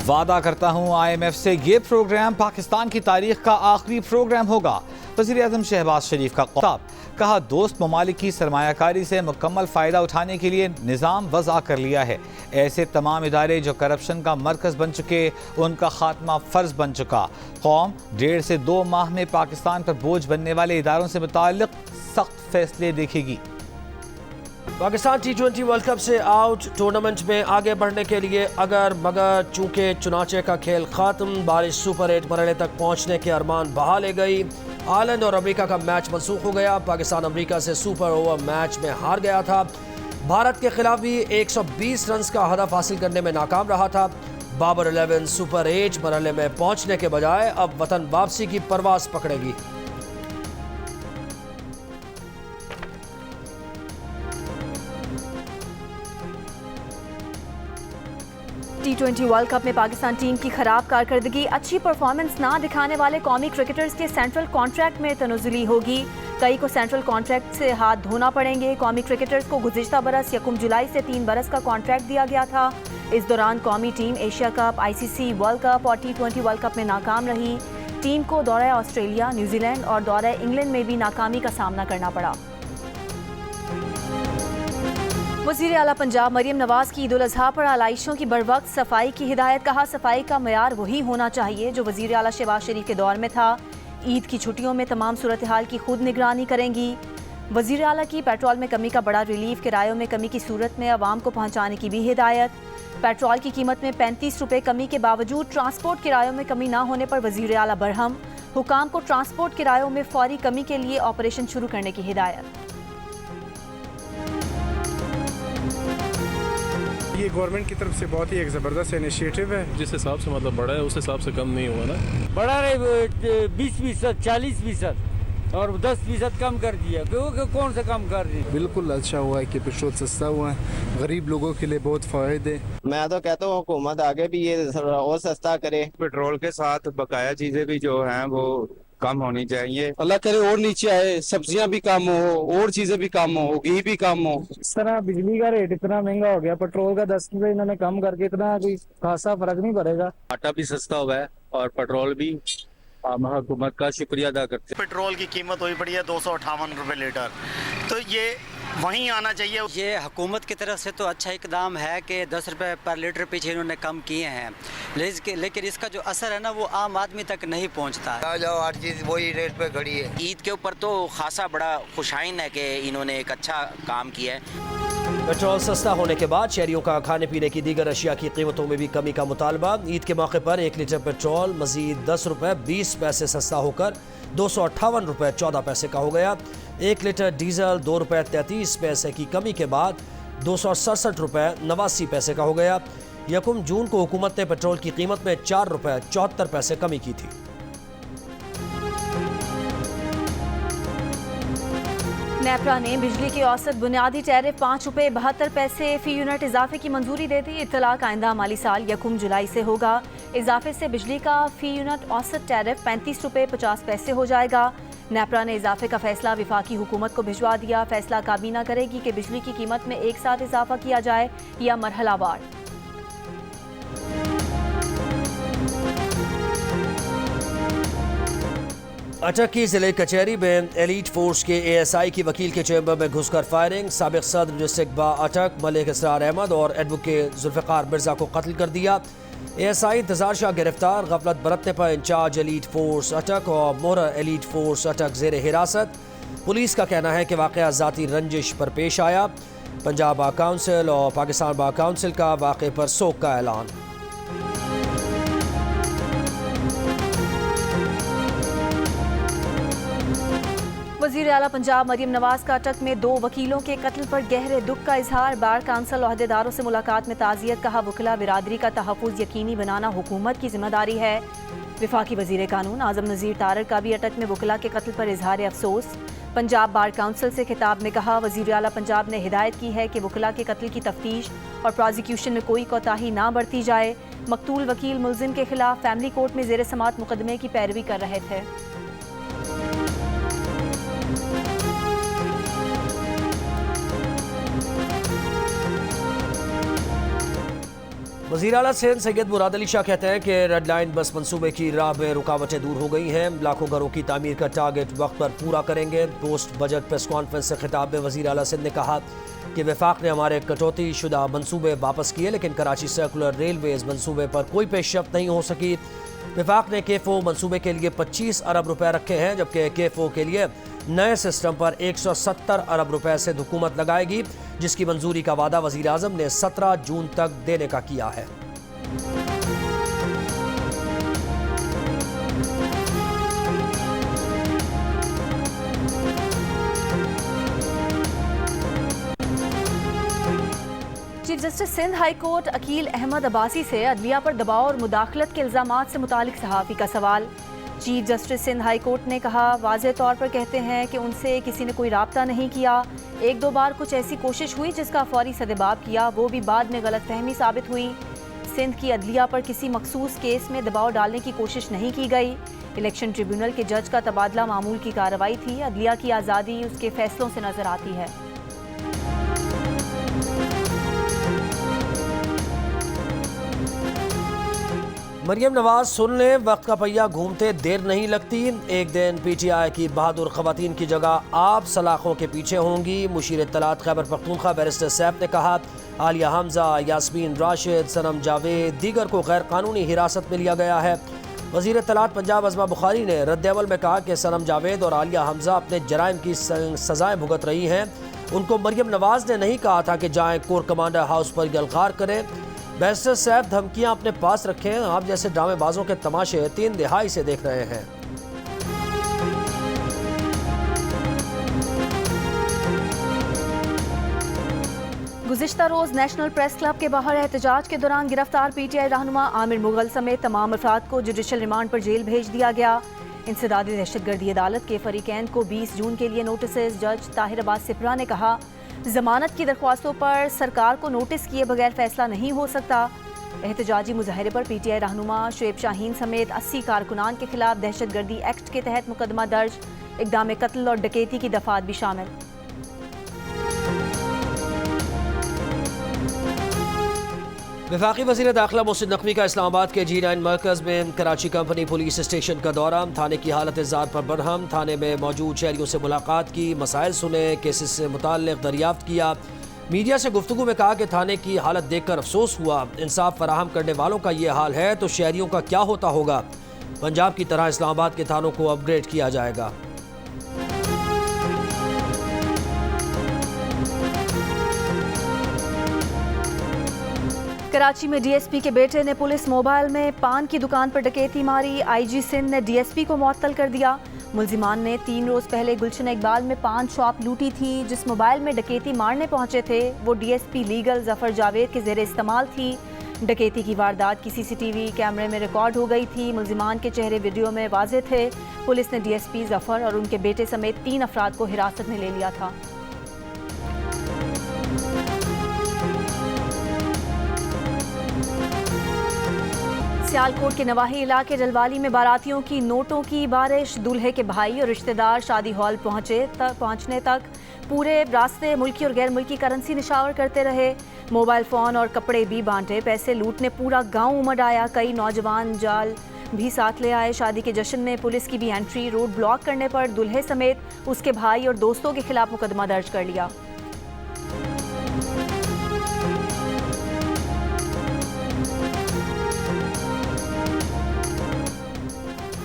वादा करता हूँ IMF से ये प्रोग्राम पाकिस्तान की तारीख का आखिरी प्रोग्राम होगा। वज़ीर-ए-आज़म शहबाज शरीफ का ख़िताब। कहा दोस्त ममालिक की सरमायाकारी से मुकम्मल फ़ायदा उठाने के लिए निज़ाम वज़ा कर लिया है। ऐसे तमाम इदारे जो करप्शन का मरकज़ बन चुके, उनका खात्मा फ़र्ज़ बन चुका। कौम 1.5 से 2 माह में पाकिस्तान पर बोझ बनने वाले इदारों से मुताल्लिक़ सख्त फैसले देखेगी। पाकिस्तान T20 वर्ल्ड कप से आउट। टूर्नामेंट में आगे बढ़ने के लिए अगर मगर चूंकि चुनाचे का खेल खत्म, बारिश सुपर 8 मरहले तक पहुंचने के अरमान बहा ले गई। आयरलैंड और अमेरिका का मैच मनसूख हो गया। पाकिस्तान अमेरिका से सुपर ओवर मैच में हार गया था। भारत के खिलाफ भी 120 रन का हदफ हासिल करने में नाकाम रहा था। बाबर 11 सुपर 8 मरहले में पहुंचने के बजाय अब वतन वापसी की परवास पकड़ेगी। T20 वर्ल्ड कप में पाकिस्तान टीम की खराब कारकर्दगी, अच्छी परफॉर्मेंस ना दिखाने वाले कौमी क्रिकेटर्स के सेंट्रल कॉन्ट्रैक्ट में तनज़ुली होगी। कई को सेंट्रल कॉन्ट्रैक्ट से हाथ धोना पड़ेंगे। कौमी क्रिकेटर्स को गुज़िश्ता बरस 1 जुलाई से 3 बरस का कॉन्ट्रैक्ट दिया गया था। इस दौरान कौमी team Asia cup, ICC world cup और T20 वर्ल्ड कप में नाकाम रही। टीम को दौरा ऑस्ट्रेलिया, न्यूजीलैंड और दौरा इंग्लैंड में भी नाकामी का सामना करना पड़ा। वज़ीर आला पंजाब मरियम नवाज की ईद उल अज़हा पर आलाइशों की बरवक्त सफाई की हिदायत। कहा सफाई का मयार वही होना चाहिए जो वज़ीर आला शहबाज शरीफ के दौर में था। ईद की छुट्टियों में तमाम सूरत हाल की खुद निगरानी करेंगी। वज़ीर आला की पेट्रोल में कमी का बड़ा रिलीफ, किरायों में कमी की सूरत में आवाम को पहुँचाने की भी हिदायत। पेट्रोल की कीमत में 35 रुपये कमी के बावजूद ट्रांसपोर्ट किरायों में कमी ना होने पर वज़ीर आला बरहम। हुकाम को ट्रांसपोर्ट किरायों में फौरी कमी के लिए ऑपरेशन शुरू करने की हिदायत। ये गवर्नमेंट की तरफ से बहुत ही एक ज़बरदस्त इनिशिएटिव है। जिस हिसाब से मतलब बढ़ा है उस हिसाब से कम नहीं हुआ ना। बढ़ा रहे 20%, 40% और 10% कम कर दिया। क्योंकि कौन सा कम कर रही है? बिल्कुल अच्छा हुआ है कि पेट्रोल सस्ता हुआ है, गरीब लोगों के लिए बहुत फ़ायदे। मैं तो कहता हूँ हुकूमत आगे भी ये और सस्ता करे। पेट्रोल के साथ बकाया चीजें भी जो हैं वो कम होनी चाहिए। अल्लाह करे और नीचे आए, सब्जियां भी कम हो और चीजें भी कम हो, घी भी कम हो। इस तरह बिजली का रेट इतना महंगा हो गया, पेट्रोल का 10 रुपए इन्होंने कम करके इतना कोई खासा फर्क नहीं पड़ेगा। आटा भी सस्ता हुआ है और पेट्रोल भी। हम हुकूमत का शुक्रिया अदा करते हैं। पेट्रोल की कीमत हुई पड़ी है 258 रुपए लीटर, तो ये वहीं आना चाहिए। ये हुकूमत की तरफ से तो अच्छा इकदाम है कि 10 रुपए पर लीटर पीछे इन्होंने कम किए हैं, लेकिन इसका जो असर है ना वो आम आदमी तक नहीं पहुंचता। जाओ हर चीज़ वही रेट पे खड़ी है। ईद के ऊपर तो खासा बड़ा खुशाइन है कि इन्होंने एक अच्छा काम किया है। पेट्रोल सस्ता होने के बाद शहरियों का खाने पीने की दीगर अशिया की कीमतों में भी कमी का मुतालबा। ईद के मौके पर 1 लीटर पेट्रोल मजीद 10 रुपए 20 पैसे सस्ता होकर 258 रुपए 14 पैसे का हो गया। 1 लीटर डीजल 2 रुपए 33 पैसे की कमी के बाद 267 रुपए 89 पैसे का हो गया। 1 जून को हुकूमत ने पेट्रोल की कीमत में 4 रुपए 74 पैसे कमी की थी। नेपरा ने बिजली के औसत बुनियादी टैरिफ 5 रुपये 72 पैसे फी यूनिट इजाफे की मंजूरी दे दी। इत्तलाक आइंदा माली साल 1 जुलाई से होगा। इजाफे से बिजली का फी यूनिट औसत टैरिफ 35 रुपये 50 पैसे हो जाएगा। नेपरा ने इजाफे का फैसला विफाकी हुकूमत को भिजवा दिया। फैसला काबीना करेगी कि बिजली की कीमत में एक साथ इजाफा किया जाए या मरहलावार। अटक की जिले कचहरी में एलीट फोर्स के ASI की वकील के चैम्बर में घुसकर फायरिंग। साबिक सदर डिस्ट्रिक्ट बा अटक मलिक इसरार अहमद और एडवोकेट जुल्फ़िकार मिर्जा को कत्ल कर दिया। ASI इंतजार शाह गिरफ्तार। गफलत बरतने पर इंचार्ज एलीट फोर्स अटक और मोहर एलीट फोर्स अटक जेर हिरासत। पुलिस का कहना है कि वाक़या ज़ाती रंजिश पर पेश आया। पंजाब बार काउंसिल और पाकिस्तान बार काउंसिल का वाक़े पर सोग का ऐलान। वज़ीर आला पंजाब मरियम नवाज का अटक में 2 वकीलों के कत्ल पर गहरे दुख का इजहार। बार काउंसिल ओहदेदारों से मुलाकात में ताज़ियत। कहा वकला बिरादरी का तहफ़्फ़ुज़ यकीनी बनाना हुकूमत की जिम्मेदारी है। विफाकी वज़ीर कानून आज़म नज़ीर तारक का भी अटक में वकला के कत्ल पर इजहार अफसोस। पंजाब बार काउंसिल से खिताब में कहा वज़ीर आला पंजाब ने हिदायत की है कि वकला के कत्ल की तफ्तीश और प्रोसिक्यूशन में कोई कोताही ना बरती जाए। मकतूल वकील मुलजिम के खिलाफ फैमिली कोर्ट में ज़ेर समात मुकदमे की पैरवी कर रहे थे। वज़ीर आला सिंध सैयद मुराद अली शाह कहते हैं कि रेड लाइन बस मंसूबे की राह में रुकावटें दूर हो गई हैं। लाखों घरों की तामीर का टारगेट वक्त पर पूरा करेंगे। पोस्ट बजट प्रेस कॉन्फ्रेंस से खिताब में वज़ीर आला सिंध ने कहा कि वफाक ने हमारे कटौती शुदा मंसूबे वापस किए, लेकिन कराची सर्कुलर रेलवेज मंसूबे पर कोई पेशरफ्त नहीं हो सकी। वफाक ने KFO मंसूबे के लिए 25 अरब रुपए रखे हैं, जबकि KFO के लिए नए सिस्टम पर 170 अरब रुपए से हुकूमत लगाएगी, जिसकी मंजूरी का वादा वज़ीर आज़म ने 17 जून तक देने का किया है। Chief justice Sindh high court Aqeel Ahmed Abbasi से अदलिया पर दबाव और मुदाखलत के इल्जामात से मुतालिक सहाफ़ी का सवाल। Chief justice Sindh high court ने कहा, वाज़ेह तौर पर कहते हैं कि उनसे किसी ने कोई राब्ता नहीं किया। एक दो बार कुछ ऐसी कोशिश हुई जिसका फौरी सदेबाब किया, वो भी बाद में गलतफहमी साबित हुई। सिंध की अदलिया पर किसी मखसूस केस में दबाव डालने की कोशिश नहीं की गई। इलेक्शन ट्रिब्यूनल के जज का तबादला मामूल की कार्रवाई थी। अदलिया की आज़ादी उसके फैसलों से नजर आती है। मरियम नवाज सुन लें, वक्त का पहिया घूमते देर नहीं लगती। एक दिन PTI की बहादुर खवातीन की जगह आप सलाखों के पीछे होंगी। मुशीर इत्तलात खैबर पख्तूनख्वा बैरिस्टर सैफ ने कहा, आलिया हमजा, यास्मीन राशिद, सनम जावेद, दीगर को गैर कानूनी हिरासत में लिया गया है। वज़ीर इत्तलात पंजाब अज़मा बुखारी ने रद्द-ए-अमल में कहा कि सनम जावेद और आलिया हमजा अपने जराइम की सजाएं भुगत रही हैं। उनको मरियम नवाज ने नहीं कहा था कि जाएं कोर कमांडर हाउस पर गलगार करें। बैरिस्टर सैफ धमकियां अपने पास रखें, आप जैसे ड्रामेबाजों के तमाशे 3 दिहाई से देख रहे हैं। गुज़िश्ता रोज़ नेशनल प्रेस क्लब के बाहर एहतजाज के दौरान गिरफ्तार PTI रहनुमा आमिर मुगल समेत तमाम अफराद को जुडिशल रिमांड पर जेल भेज दिया गया। इंसदादी दहशतगर्दी अदालत के फरीकैन को 20 जून के लिए नोटिस। जज ताहिर अब्बास सिपरा ने कहा, जमानत की दरख्वास्तों पर सरकार को नोटिस किए बगैर फैसला नहीं हो सकता। एहतजाजी मुजाहरे पर PTI रहनुमा शुएब शाहीन समेत 80 कारकुनान के खिलाफ दहशतगर्दी एक्ट के तहत मुकदमा दर्ज। इक़दाम कत्ल और डकैती की दफात भी शामिल। वफाकी वज़ीर दाखिला मोहसिन नकवी का इस्लामाबाद के G9 मरकज़ में कराची कंपनी पुलिस स्टेशन का दौरा। थाने की हालत ज़ार पर बरहम। थाने में मौजूद शहरियों से मुलाकात की, मसाइल सुने, केसेस से मुताल्लिक़ दरियाफ्त किया। मीडिया से गुफ्तगू में कहा कि थाने की हालत देखकर अफसोस हुआ। इंसाफ फराहम करने वालों का ये हाल है तो शहरियों का क्या होता होगा। पंजाब की तरह इस्लामाबाद के थानों को अपग्रेड किया जाएगा। कराची में DSP के बेटे ने पुलिस मोबाइल में पान की दुकान पर डकैती मारी। IG सिंध ने DSP को मुअत्तल कर दिया। मुल्जिमान ने 3 रोज़ पहले गुलशन इकबाल में पान शॉप लूटी थी। जिस मोबाइल में डकैती मारने पहुंचे थे वो DSP लीगल जफर जावेद के ज़ेरे इस्तेमाल थी। डकैती की वारदात की CCTV कैमरे में रिकॉर्ड हो गई थी। मुल्जिमान के चेहरे वीडियो में वाज़े थे। पुलिस ने DSP जफर और उनके बेटे समेत 3 अफराद को हिरासत में ले लिया था। सियालकोट के नवाही इलाके जलवाली में बारातियों की नोटों की बारिश। दूल्हे के भाई और रिश्तेदार शादी हॉल पहुंचने तक पूरे रास्ते मुल्की और गैर मुल्की करेंसी निशावर करते रहे। मोबाइल फ़ोन और कपड़े भी बांटे। पैसे लूटने पूरा गांव उमड़ आया। कई नौजवान जाल भी साथ ले आए। शादी के जश्न में पुलिस की भी एंट्री। रोड ब्लॉक करने पर दूल्हे समेत उसके भाई और दोस्तों के खिलाफ मुकदमा दर्ज कर लिया।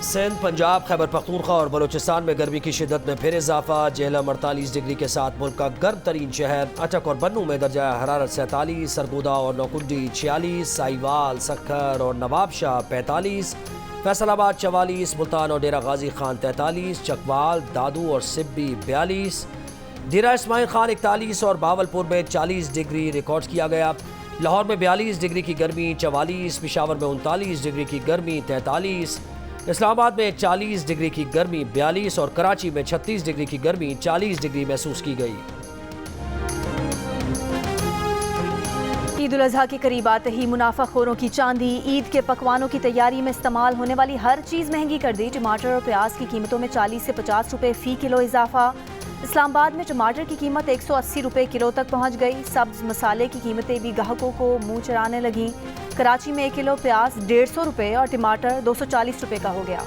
सिंध, पंजाब, खैबर पख्तूनख्वा और बलूचिस्तान में गर्मी की शिद्दत में फिर इजाफा। जेहलम 48 डिग्री के साथ मुल्क का गर्म तरीन शहर। अटक और बन्नू में दर्जा हरारत 47, सरगोदा और नौकुंडी 46, साहिवाल, सखर और नवाबशाह 45, फैसलाबाद 44, मुल्तान और डेरा गाजी खान 43, चकवाल, दादू और सिब्बी 42, डेरा इस्माइल खान 41 और बावलपुर में 40 डिग्री रिकॉर्ड किया गया। लाहौर में 42 डिग्री की गर्मी 44, पिशावर में 39 डिग्री की गर्मी 43, इस्लामाबाद में 40 डिग्री की गर्मी 42 और कराची में 36 डिग्री की गर्मी 40 डिग्री महसूस की गई। ईद उल अज़हा के करीब आते ही मुनाफाखोरों की चांदी। ईद के पकवानों की तैयारी में इस्तेमाल होने वाली हर चीज़ महंगी कर दी। टमाटर और प्याज की कीमतों में 40 से 50 रुपए फ़ी किलो इजाफा। इस्लामाबाद में टमाटर की कीमत 180 रुपये किलो तक पहुंच गई। सब्ज मसाले की कीमतें भी ग्राहकों को मुंह चढ़ाने लगीं। कराची में 1 किलो प्याज 150 रुपये और टमाटर 240 रुपये का हो गया।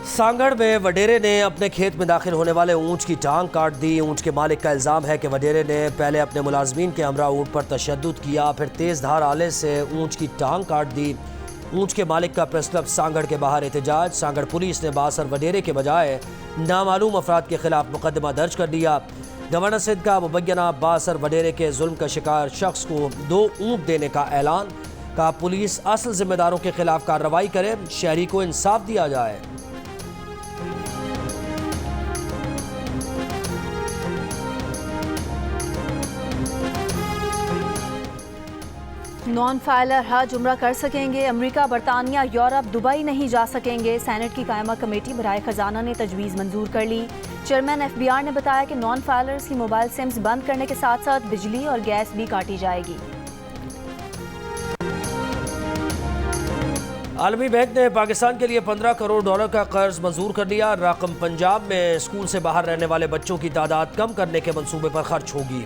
सांगड़ में वडेरे ने अपने खेत में दाखिल होने वाले ऊंट की टांग काट दी। ऊंट के मालिक का इल्ज़ाम है कि वडेरे ने पहले अपने मुलाजमीन के हमरा ऊंट पर तशद्दुद किया, फिर तेज़ धार आले से ऊंट की टांग काट दी। ऊंट के मालिक का प्रेस क्लब सांगड़ के बाहर एहतजाज। सांगड़ पुलिस ने बासर वडेरे के बजाय नामालूम अफराद के खिलाफ मुकदमा दर्ज कर दिया। गवर्नर सिंध का मुबैना बासर वडेरे के जुल्म का शिकार शख्स को 2 ऊंट देने का ऐलान। कहा पुलिस असल जिम्मेदारों के खिलाफ कार्रवाई करे, शहरी को इंसाफ दिया जाए। नॉन फाइलर हज उम्रा कर सकेंगे। अमेरिका, बरतानिया, यूरोप, दुबई नहीं जा सकेंगे। सेनेट की कायमा कमेटी बराए खजाना ने तजवीज़ मंजूर कर ली। चेयरमैन FBI ने बताया कि नॉन फाइलर्स की मोबाइल सिम्स बंद करने के साथ साथ बिजली और गैस भी काटी जाएगी। आलमी बैंक ने पाकिस्तान के लिए $15 करोड़ का कर्ज मंजूर कर लिया। रकम पंजाब में स्कूल से बाहर रहने वाले बच्चों की तादाद कम करने के मंसूबे पर खर्च होगी।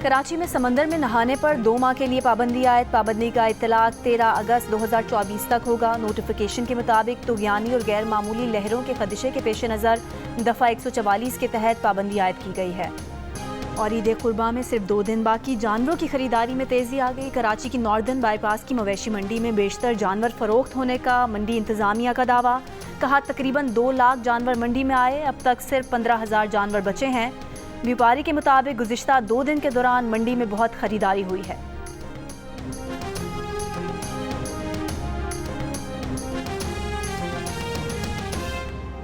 कराची में समंदर में नहाने पर 2 माह के लिए पाबंदी आयद। पाबंदी का इत्तलाक 13 अगस्त 2024 तक होगा। नोटिफिकेशन के मुताबिक तुग़यानी और गैर मामूली लहरों के खदशे के पेश नज़र दफ़ा 144 के तहत पाबंदी आयद की गई है। और ईद कुर्बा में सिर्फ 2 दिन बाकी, जानवरों की खरीदारी में तेज़ी आ गई। कराची की नॉर्दर्न बाईपास की मवेशी मंडी में बेशतर जानवर फरोख्त होने का मंडी इंतज़ामिया का दावा। कहा तकरीबन 2 लाख जानवर मंडी में आए, अब तक सिर्फ 15,000 जानवर बचे हैं। व्यापारी के मुताबिक गुज़िश्ता 2 दिन के दौरान मंडी में बहुत खरीदारी हुई है।